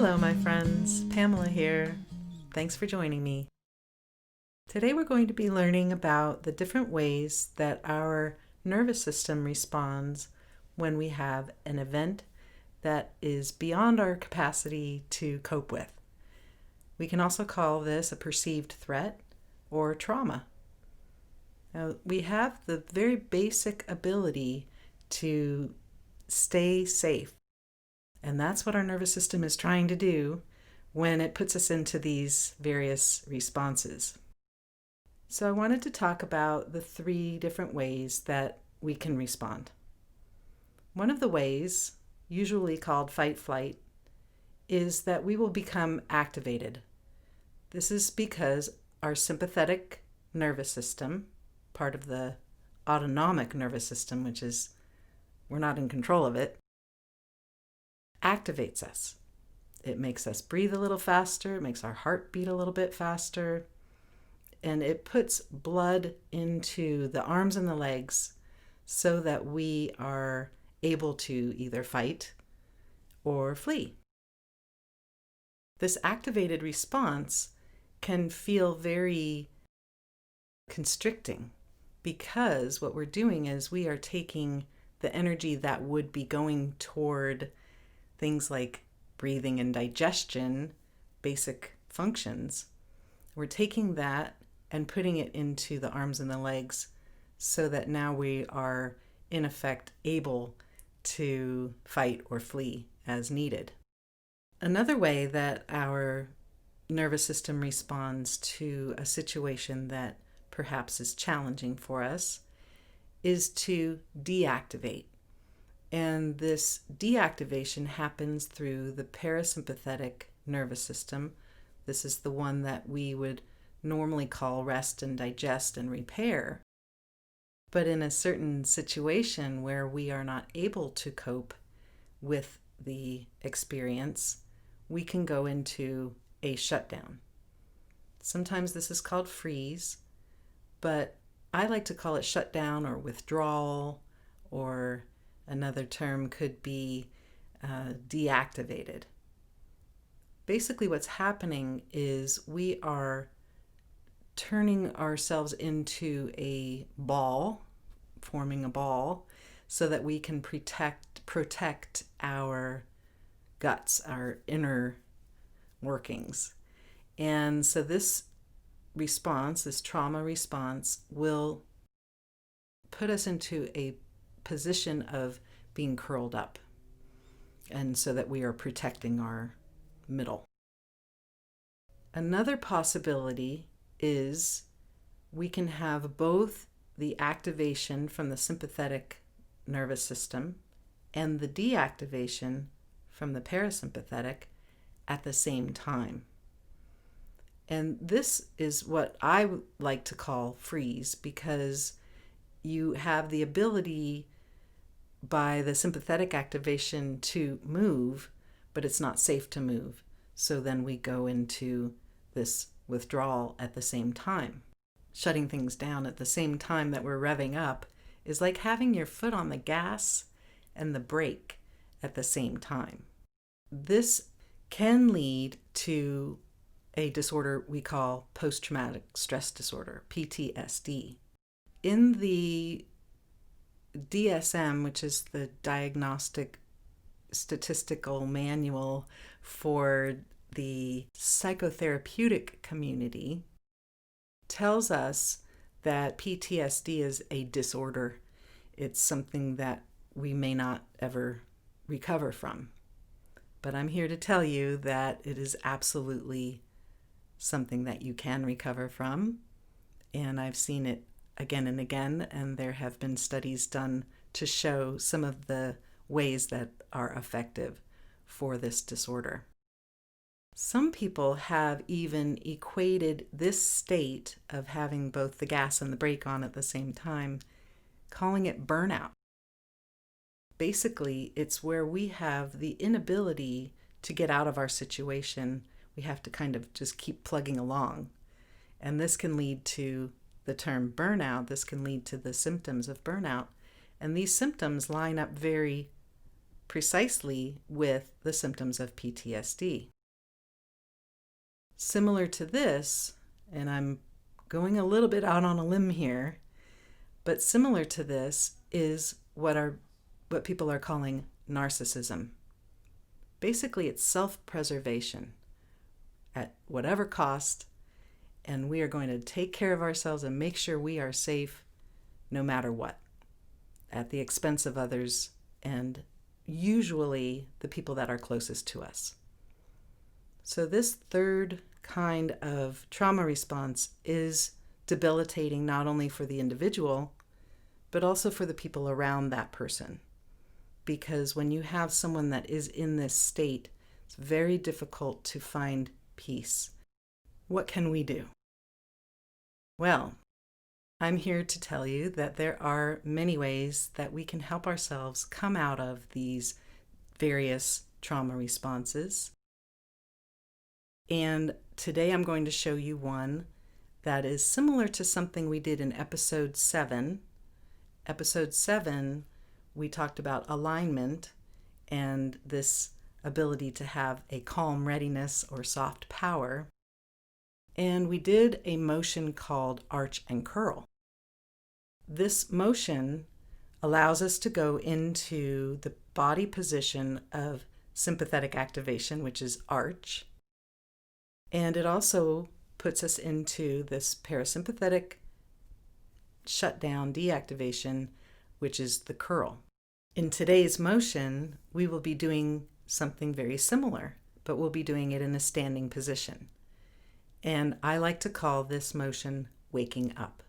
Hello, my friends. Pamela here. Thanks for joining me. Today we're going to be learning about the different ways that our nervous system responds when we have an event that is beyond our capacity to cope with. We can also call this a perceived threat or trauma. Now, we have the very basic ability to stay safe. And that's what our nervous system is trying to do when it puts us into these various responses. So I wanted to talk about the 3 different ways that we can respond. One of the ways, usually called fight-flight, is that we will become activated. This is because our sympathetic nervous system, part of the autonomic nervous system, which is we're not in control of it, activates us. It makes us breathe a little faster, it makes our heart beat a little bit faster, and it puts blood into the arms and the legs so that we are able to either fight or flee. This activated response can feel very constricting because what we're doing is we are taking the energy that would be going toward things like breathing and digestion, basic functions. We're taking that and putting it into the arms and the legs so that now we are, in effect, able to fight or flee as needed. Another way that our nervous system responds to a situation that perhaps is challenging for us is to deactivate. And this deactivation happens through the parasympathetic nervous system. This is the one that we would normally call rest and digest and repair. But in a certain situation where we are not able to cope with the experience, we can go into a shutdown. Sometimes this is called freeze, but I like to call it shutdown or withdrawal, or another term could be deactivated. Basically, what's happening is we are turning ourselves into a ball, forming a ball, so that we can protect our guts, our inner workings. And so this response, this trauma response, will put us into a position of being curled up, and so that we are protecting our middle. Another possibility is we can have both the activation from the sympathetic nervous system and the deactivation from the parasympathetic at the same time. And this is what I like to call freeze, because you have the ability by the sympathetic activation to move, but it's not safe to move. So then we go into this withdrawal at the same time. Shutting things down at the same time that we're revving up is like having your foot on the gas and the brake at the same time. This can lead to a disorder we call post-traumatic stress disorder, PTSD. In the DSM, which is the Diagnostic Statistical Manual for the psychotherapeutic community, tells us that PTSD is a disorder. It's something that we may not ever recover from. But I'm here to tell you that it is absolutely something that you can recover from. And I've seen it again and again, and there have been studies done to show some of the ways that are effective for this disorder. Some people have even equated this state of having both the gas and the brake on at the same time, calling it burnout. Basically, it's where we have the inability to get out of our situation. We have to kind of just keep plugging along. And this can lead to the term burnout. This can lead to the symptoms of burnout. And these symptoms line up very precisely with the symptoms of PTSD. Similar to this, and I'm going a little bit out on a limb here, but similar to this is what people are calling narcissism. Basically, it's self-preservation at whatever cost, and we are going to take care of ourselves and make sure we are safe no matter what, at the expense of others and usually the people that are closest to us. So this third kind of trauma response is debilitating not only for the individual, but also for the people around that person. Because when you have someone that is in this state, it's very difficult to find peace. What can we do? Well, I'm here to tell you that there are many ways that we can help ourselves come out of these various trauma responses. And today I'm going to show you one that is similar to something we did in episode 7. Episode 7, we talked about alignment and this ability to have a calm readiness or soft power. And we did a motion called arch and curl. This motion allows us to go into the body position of sympathetic activation, which is arch. And it also puts us into this parasympathetic shutdown deactivation, which is the curl. In today's motion, we will be doing something very similar, but we'll be doing it in a standing position. And I like to call this motion waking up.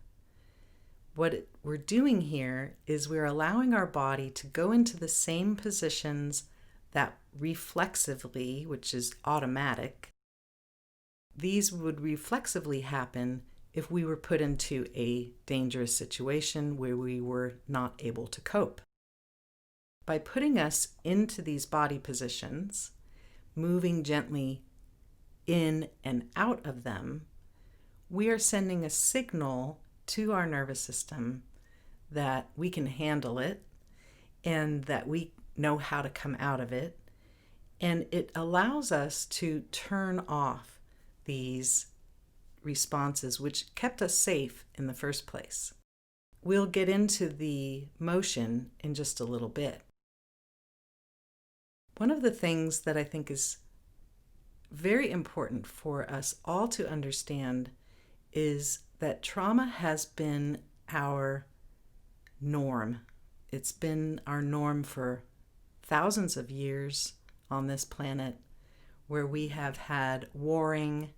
What we're doing here is we're allowing our body to go into the same positions that reflexively, which is automatic, these would reflexively happen if we were put into a dangerous situation where we were not able to cope. By putting us into these body positions, moving gently in and out of them, we are sending a signal to our nervous system that we can handle it and that we know how to come out of it. And it allows us to turn off these responses which kept us safe in the first place. We'll get into the motion in just a little bit. One of the things that I think is very important for us all to understand is that trauma has been our norm. It's been our norm for thousands of years on this planet, where we have had warring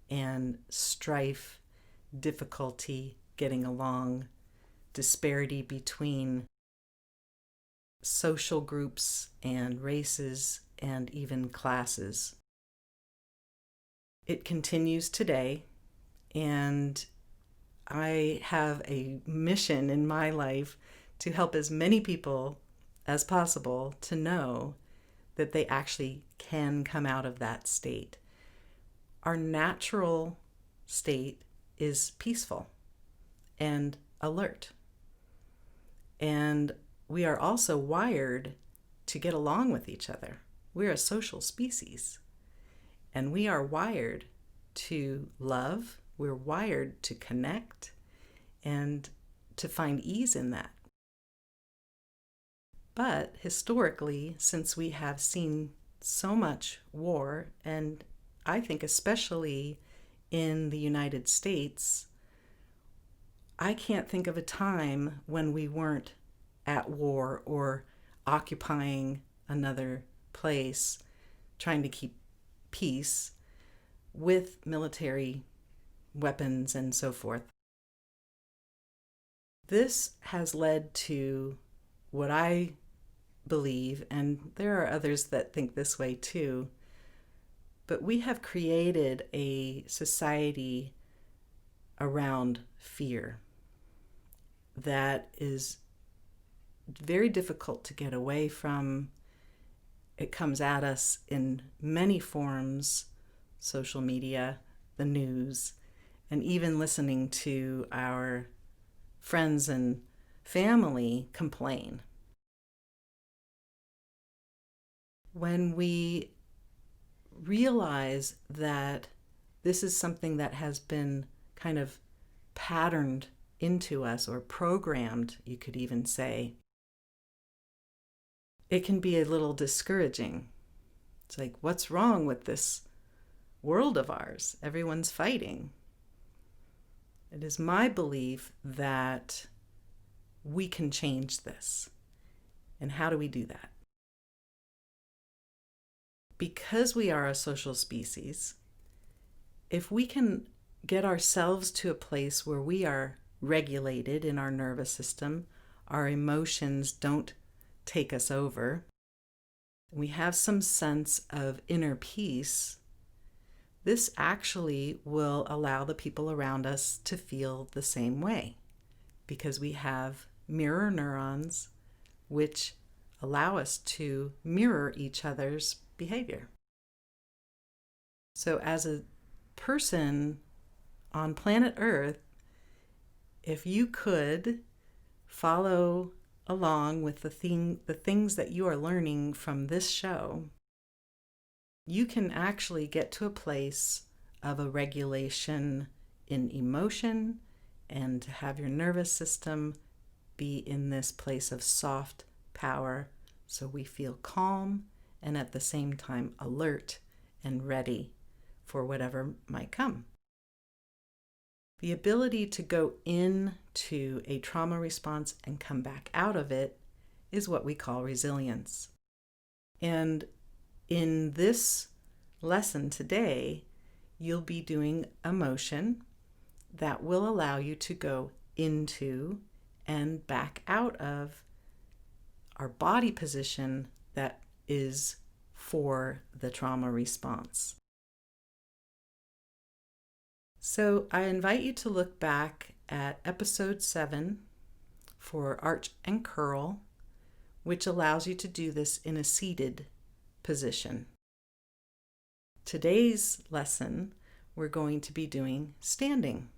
and strife, difficulty getting along, disparity between social groups and races and even classes. It continues today, and I have a mission in my life to help as many people as possible to know that they actually can come out of that state. Our natural state is peaceful and alert. And we are also wired to get along with each other. We're a social species. And we are wired to love. We're wired to connect and to find ease in that. But historically, since we have seen so much war, and I think especially in the United States, I can't think of a time when we weren't at war or occupying another place, trying to keep peace with military weapons and so forth. This has led to what I believe, and there are others that think this way too, but we have created a society around fear that is very difficult to get away from. It comes at us in many forms: social media, the news, and even listening to our friends and family complain. When we realize that this is something that has been kind of patterned into us or programmed, you could even say, it can be a little discouraging. It's like, what's wrong with this world of ours? Everyone's fighting. It is my belief that we can change this. And how do we do that? Because we are a social species, if we can get ourselves to a place where we are regulated in our nervous system, our emotions don't take us over, we have some sense of inner peace, this actually will allow the people around us to feel the same way, because we have mirror neurons which allow us to mirror each other's behavior. So as a person on planet Earth, if you could follow along with the things that you are learning from this show, you can actually get to a place of a regulation in emotion and have your nervous system be in this place of soft power, so we feel calm and at the same time alert and ready for whatever might come. The ability to go into a trauma response and come back out of it is what we call resilience. And in this lesson today, you'll be doing a motion that will allow you to go into and back out of our body position that is for the trauma response. So I invite you to look back at episode 7 for Arch and Curl, which allows you to do this in a seated position. Today's lesson, we're going to be doing standing.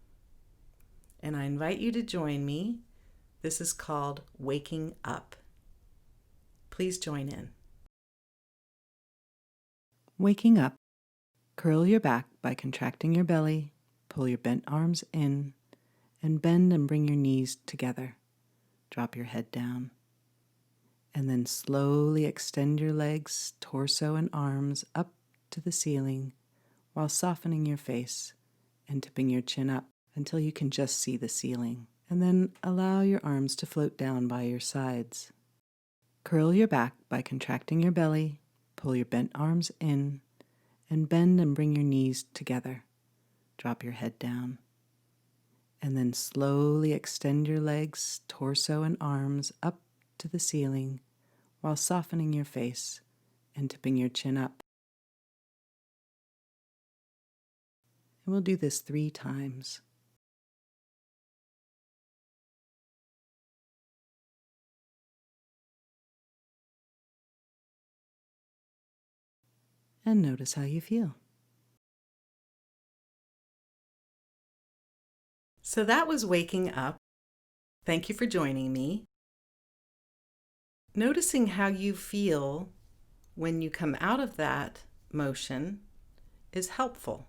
And I invite you to join me. This is called Waking Up. Please join in. Waking up. Curl your back by contracting your belly. Pull your bent arms in and bend and bring your knees together. Drop your head down. And then slowly extend your legs, torso, and arms up to the ceiling while softening your face and tipping your chin up until you can just see the ceiling. And then allow your arms to float down by your sides. Curl your back by contracting your belly. Pull your bent arms in and bend and bring your knees together. Drop your head down. And then slowly extend your legs, torso, and arms up to the ceiling while softening your face and tipping your chin up. And we'll do this 3 times. And notice how you feel. So that was waking up. Thank you for joining me. Noticing how you feel when you come out of that motion is helpful.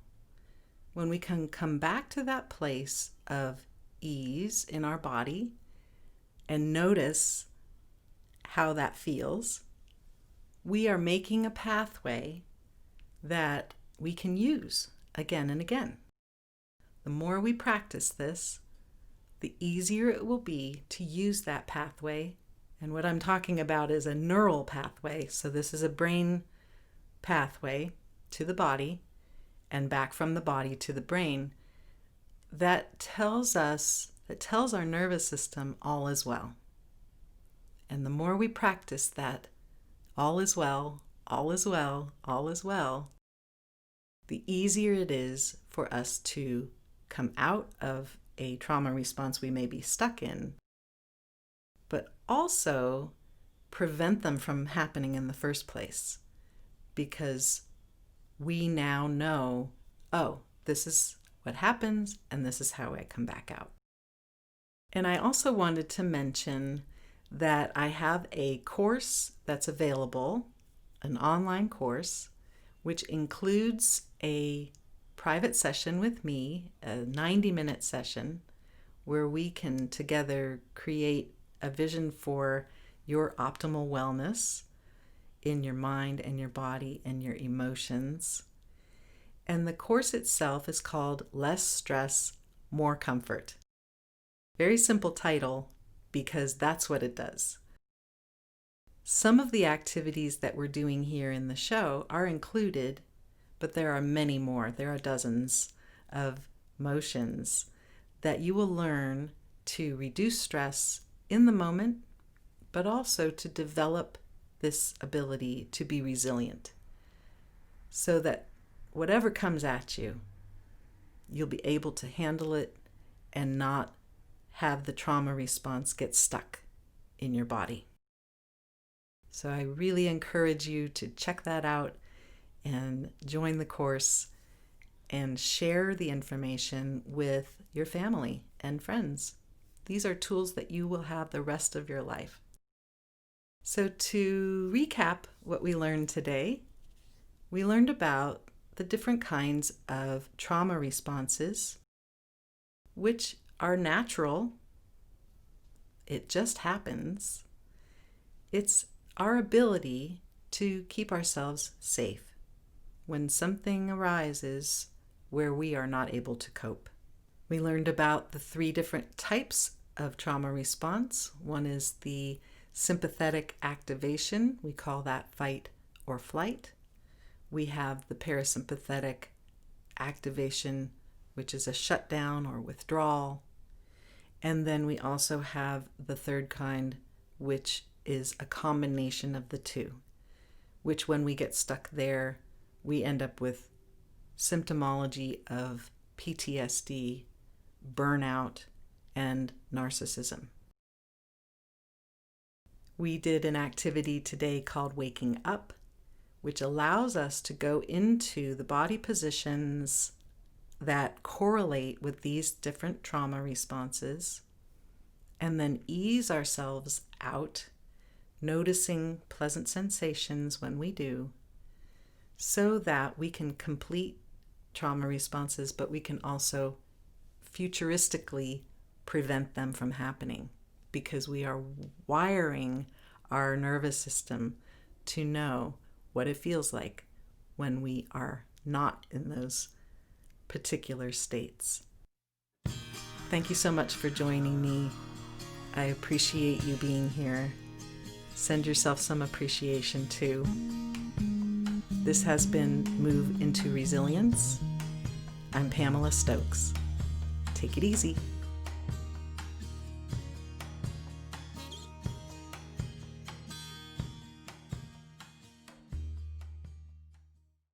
When we can come back to that place of ease in our body and notice how that feels, we are making a pathway that we can use again and again. The more we practice this, the easier it will be to use that pathway. And what I'm talking about is a neural pathway. So this is a brain pathway to the body and back from the body to the brain that tells our nervous system all is well. And the more we practice that, all is well, all is well, all is well, the easier it is for us to come out of a trauma response we may be stuck in, but also prevent them from happening in the first place, because we now know, oh, this is what happens and this is how I come back out. And I also wanted to mention that I have a course that's available, an online course which includes a private session with me, a 90-minute session, where we can together create a vision for your optimal wellness in your mind and your body and your emotions. And the course itself is called Less Stress, More Comfort. Very simple title, because that's what it does. Some of the activities that we're doing here in the show are included, but there are many more. There are dozens of motions that you will learn to reduce stress in the moment, but also to develop this ability to be resilient so that whatever comes at you, you'll be able to handle it and not have the trauma response get stuck in your body. So I really encourage you to check that out and join the course and share the information with your family and friends. These are tools that you will have the rest of your life. So to recap what we learned today, we learned about the different kinds of trauma responses, which are natural. It just happens. It's our ability to keep ourselves safe when something arises where we are not able to cope. We learned about the 3 different types of trauma response. One is the sympathetic activation. We call that fight or flight. We have the parasympathetic activation, which is a shutdown or withdrawal. And then we also have the 3rd kind, which is a combination of the 2, which when we get stuck there, we end up with symptomology of PTSD, burnout, and narcissism. We did an activity today called Waking Up, which allows us to go into the body positions that correlate with these different trauma responses and then ease ourselves out, noticing pleasant sensations when we do, so that we can complete trauma responses, but we can also futuristically prevent them from happening because we are wiring our nervous system to know what it feels like when we are not in those particular states. Thank you so much for joining me. I appreciate you being here. Send yourself some appreciation too. This has been Move into Resilience. I'm Pamela Stokes. Take it easy.